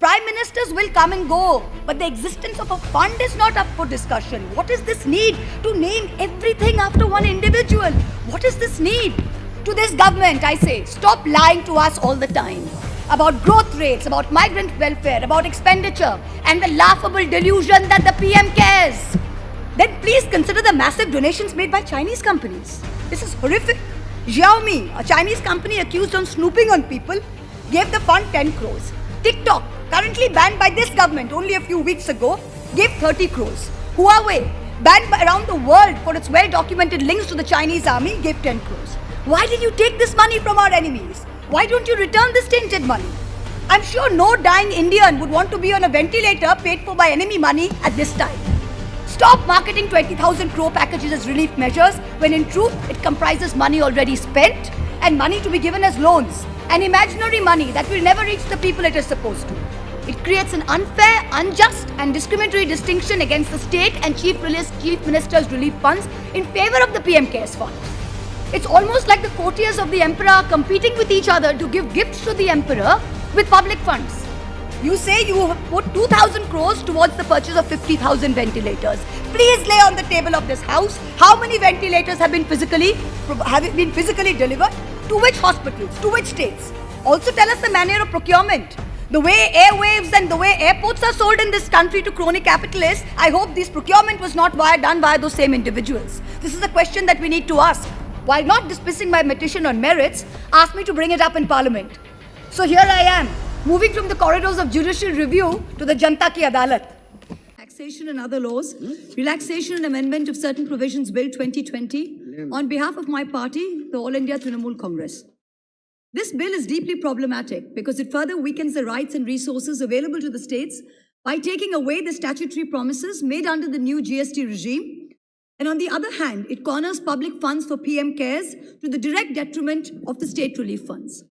Prime ministers will come and go, but the existence of a fund is not up for discussion. What is this need to name everything after one individual? What is this need? To this government, I say, stop lying to us all the time about growth rates, about migrant welfare, about expenditure, and the laughable delusion that the PM cares. Then please consider the massive donations made by Chinese companies. This is horrific. Xiaomi, a Chinese company accused of snooping on people, gave the fund 10 crores. TikTok, currently banned by this government only a few weeks ago, gave 30 crores. Huawei, banned around the world for its well-documented links to the Chinese army, gave 10 crores. Why did you take this money from our enemies? Why don't you return this tainted money? I'm sure no dying Indian would want to be on a ventilator paid for by enemy money at this time. Stop marketing 20,000 crore packages as relief measures when in truth it comprises money already spent and money to be given as loans, an imaginary money that will never reach the people it is supposed to. It creates an unfair, unjust and discriminatory distinction against the state and chief minister's relief funds in favor of the PM CARES fund. It's almost like the courtiers of the emperor competing with each other to give gifts to the emperor with public funds. You say you put 2,000 crores towards the purchase of 50,000 ventilators. Please lay on the table of this house how many ventilators have been physically delivered, to which hospitals, to which states. Also tell us the manner of procurement. The way airwaves and the way airports are sold in this country to crony capitalists, I hope this procurement was not done by those same individuals. This is a question that we need to ask. While not dismissing my petition on merits, asked me to bring it up in Parliament. So here I am, moving from the corridors of judicial review to the Janta Ki Adalat. Taxation and other laws, relaxation and amendment of certain provisions Bill 2020, on behalf of my party, the All India Trinamool Congress. This bill is deeply problematic because it further weakens the rights and resources available to the states by taking away the statutory promises made under the new GST regime. And on the other hand, it corners public funds for PM CARES to the direct detriment of the state relief funds.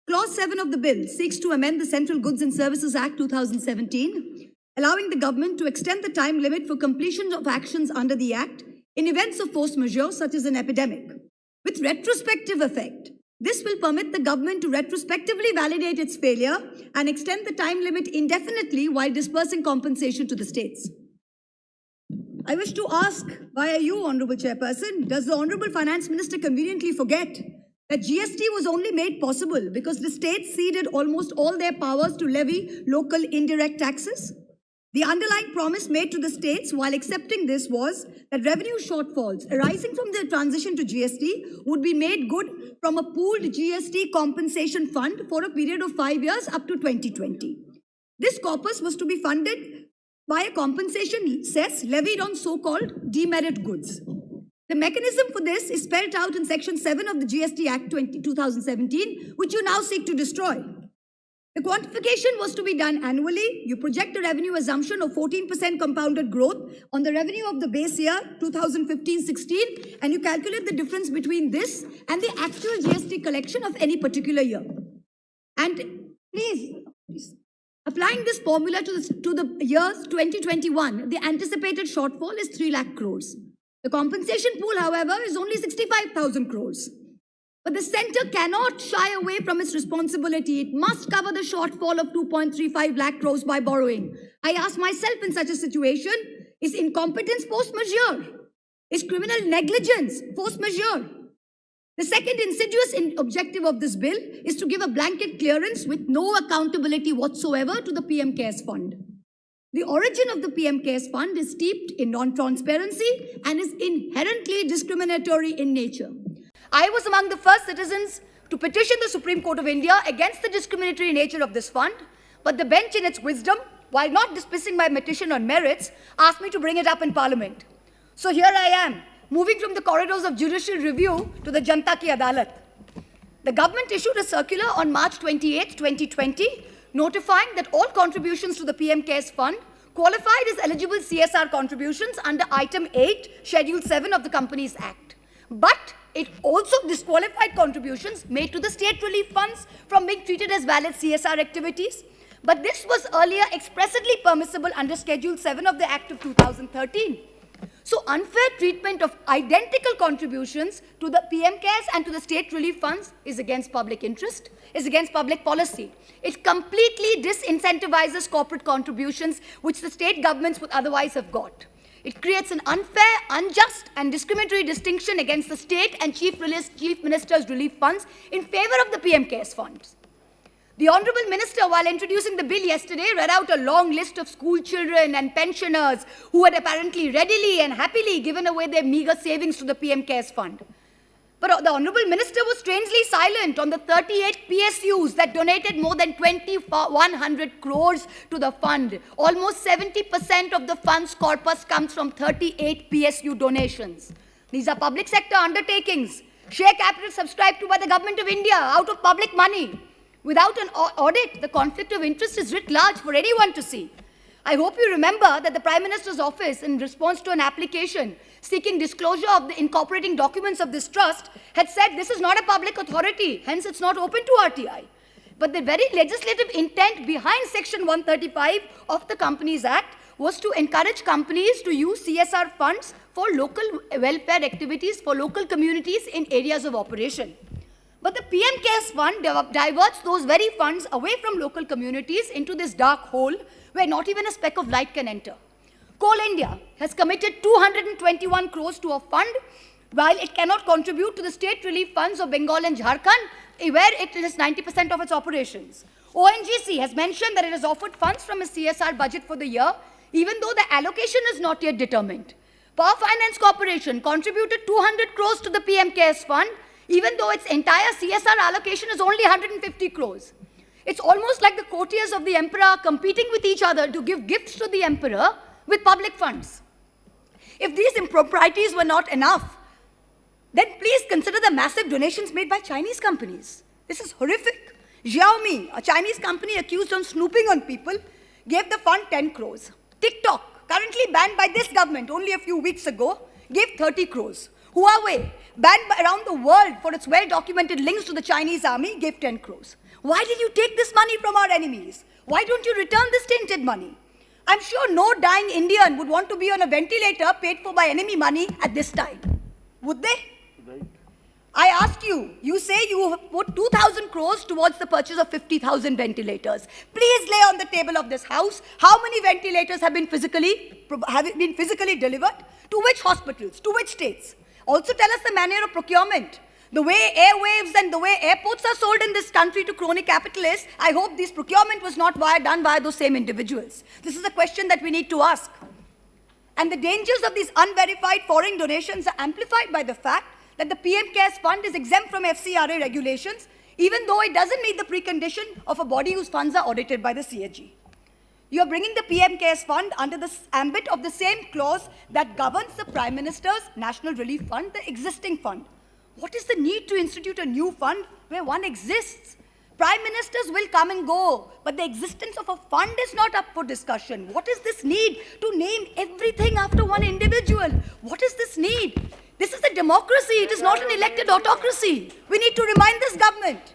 Clause 7 of the bill seeks to amend the Central Goods and Services Act 2017, allowing the government to extend the time limit for completion of actions under the Act in events of force majeure such as an epidemic. With retrospective effect, this will permit the government to retrospectively validate its failure and extend the time limit indefinitely while dispersing compensation to the states. I wish to ask via you, Honourable Chairperson, does the Honourable Finance Minister conveniently forget that GST was only made possible because the states ceded almost all their powers to levy local indirect taxes? The underlying promise made to the states while accepting this was that revenue shortfalls arising from the transition to GST would be made good from a pooled GST compensation fund for a period of 5 years up to 2020. This corpus was to be funded by a compensation cess levied on so-called demerit goods. The mechanism for this is spelled out in Section 7 of the GST Act 2017, which you now seek to destroy. The quantification was to be done annually. You project a revenue assumption of 14% compounded growth on the revenue of the base year 2015-16, and you calculate the difference between this and the actual GST collection of any particular year. And please, applying this formula to the years 2021, the anticipated shortfall is 3 lakh crores. The compensation pool, however, is only 65,000 crores. But the centre cannot shy away from its responsibility. It must cover the shortfall of 2.35 lakh crores by borrowing. I ask myself in such a situation, is incompetence force majeure? Is criminal negligence force majeure? The second insidious objective of this bill is to give a blanket clearance with no accountability whatsoever to the PM CARES fund. The origin of the PM CARES fund is steeped in non-transparency and is inherently discriminatory in nature. I was among the first citizens to petition the Supreme Court of India against the discriminatory nature of this fund, but the bench in its wisdom, while not dismissing my petition on merits, asked me to bring it up in Parliament. So here I am, moving from the corridors of judicial review to the Janta Ki Adalat. The government issued a circular on March 28, 2020, notifying that all contributions to the PM CARES fund qualified as eligible CSR contributions under Item 8, Schedule 7 of the Companies Act. But it also disqualified contributions made to the state relief funds from being treated as valid CSR activities. But this was earlier expressly permissible under Schedule 7 of the Act of 2013. So unfair treatment of identical contributions to the PM CARES and to the state relief funds is against public interest, is against public policy. It completely disincentivizes corporate contributions which the state governments would otherwise have got. It creates an unfair, unjust and discriminatory distinction against the state and chief minister's relief funds in favor of the PM CARES funds. The Honourable Minister, while introducing the bill yesterday, read out a long list of school children and pensioners who had apparently readily and happily given away their meagre savings to the PM CARES fund. But the Honourable Minister was strangely silent on the 38 PSUs that donated more than 2,100 crores to the fund. Almost 70% of the fund's corpus comes from 38 PSU donations. These are public sector undertakings, share capital subscribed to by the Government of India out of public money. Without an audit, the conflict of interest is writ large for anyone to see. I hope you remember that the Prime Minister's office, in response to an application seeking disclosure of the incorporating documents of this trust, had said this is not a public authority, hence it's not open to RTI. But the very legislative intent behind Section 135 of the Companies Act was to encourage companies to use CSR funds for local welfare activities for local communities in areas of operation. But the PM CARES fund diverts those very funds away from local communities into this dark hole where not even a speck of light can enter. Coal India has committed 221 crores to a fund while it cannot contribute to the state relief funds of Bengal and Jharkhand, where it is 90% of its operations. ONGC has mentioned that it has offered funds from its CSR budget for the year, even though the allocation is not yet determined. Power Finance Corporation contributed 200 crores to the PM CARES fund, even though its entire CSR allocation is only 150 crores. It's almost like the courtiers of the emperor competing with each other to give gifts to the emperor with public funds. If these improprieties were not enough, then please consider the massive donations made by Chinese companies. This is horrific. Xiaomi, a Chinese company accused of snooping on people, gave the fund 10 crores. TikTok, currently banned by this government only a few weeks ago, gave 30 crores. Huawei, banned around the world for its well-documented links to the Chinese army, gave 10 crores. Why did you take this money from our enemies? Why don't you return this tainted money? I'm sure no dying Indian would want to be on a ventilator paid for by enemy money at this time. Would they? Right. I ask you, you say you have put 2,000 crores towards the purchase of 50,000 ventilators. Please lay on the table of this house how many ventilators have been physically delivered, to which hospitals, to which states. Also tell us the manner of procurement. The way airwaves and the way airports are sold in this country to crony capitalists, I hope this procurement was not done by those same individuals. This is a question that we need to ask. And the dangers of these unverified foreign donations are amplified by the fact that the PM CARES fund is exempt from FCRA regulations, even though it doesn't meet the precondition of a body whose funds are audited by the CAG. You are bringing the PM CARES fund under the ambit of the same clause that governs the Prime Minister's National Relief Fund, the existing fund. What is the need to institute a new fund where one exists? Prime Ministers will come and go, but the existence of a fund is not up for discussion. What is this need to name everything after one individual? What is this need? This is a democracy. It is not an elected autocracy. We need to remind this government.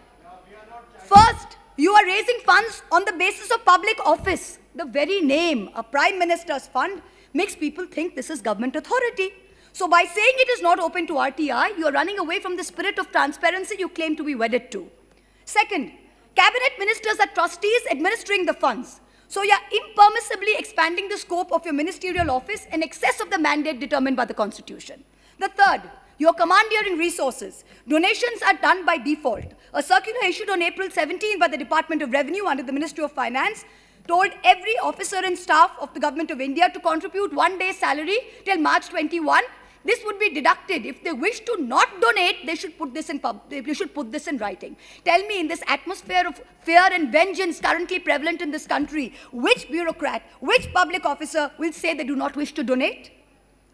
First, you are raising funds on the basis of public office. The very name, a Prime Minister's fund, makes people think this is government authority. So by saying it is not open to RTI, you are running away from the spirit of transparency you claim to be wedded to. Second, cabinet ministers are trustees administering the funds. So you are impermissibly expanding the scope of your ministerial office in excess of the mandate determined by the Constitution. The third, you are commandeering resources. Donations are done by default. A circular issued on April 17 by the Department of Revenue under the Ministry of Finance told every officer and staff of the Government of India to contribute 1 day's salary till March 21. This would be deducted. If they wish to not donate, they should put this in writing. Tell me, in this atmosphere of fear and vengeance currently prevalent in this country, which bureaucrat, which public officer will say they do not wish to donate?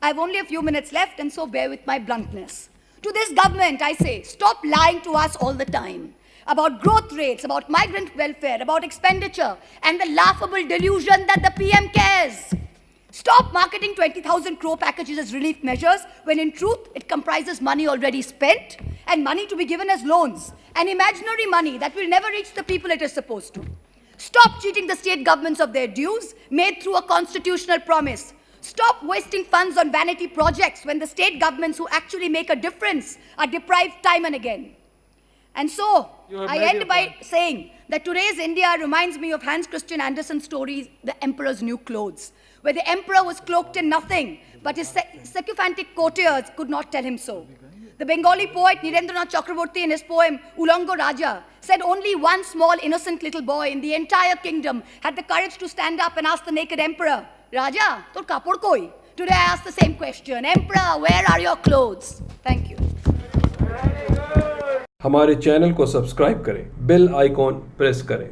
I have only a few minutes left, and so bear with my bluntness. To this government, I say, stop lying to us all the time about growth rates, about migrant welfare, about expenditure, and the laughable delusion that the PM cares. Stop marketing 20,000 crore packages as relief measures when in truth it comprises money already spent and money to be given as loans, an imaginary money that will never reach the people it is supposed to. Stop cheating the state governments of their dues made through a constitutional promise. Stop wasting funds on vanity projects when the state governments who actually make a difference are deprived time and again. And so, I end by saying that today's India reminds me of Hans Christian Andersen's story, The Emperor's New Clothes, where the emperor was cloaked in nothing, but his sycophantic courtiers could not tell him so. The Bengali poet Nirendranath Chakraborty in his poem Ulango Raja said only one small innocent little boy in the entire kingdom had the courage to stand up and ask the naked emperor, Raja, tor kapod koi? Today I ask the same question, Emperor, where are your clothes? Thank you. हमारे channel को subscribe करें, bell icon press करें।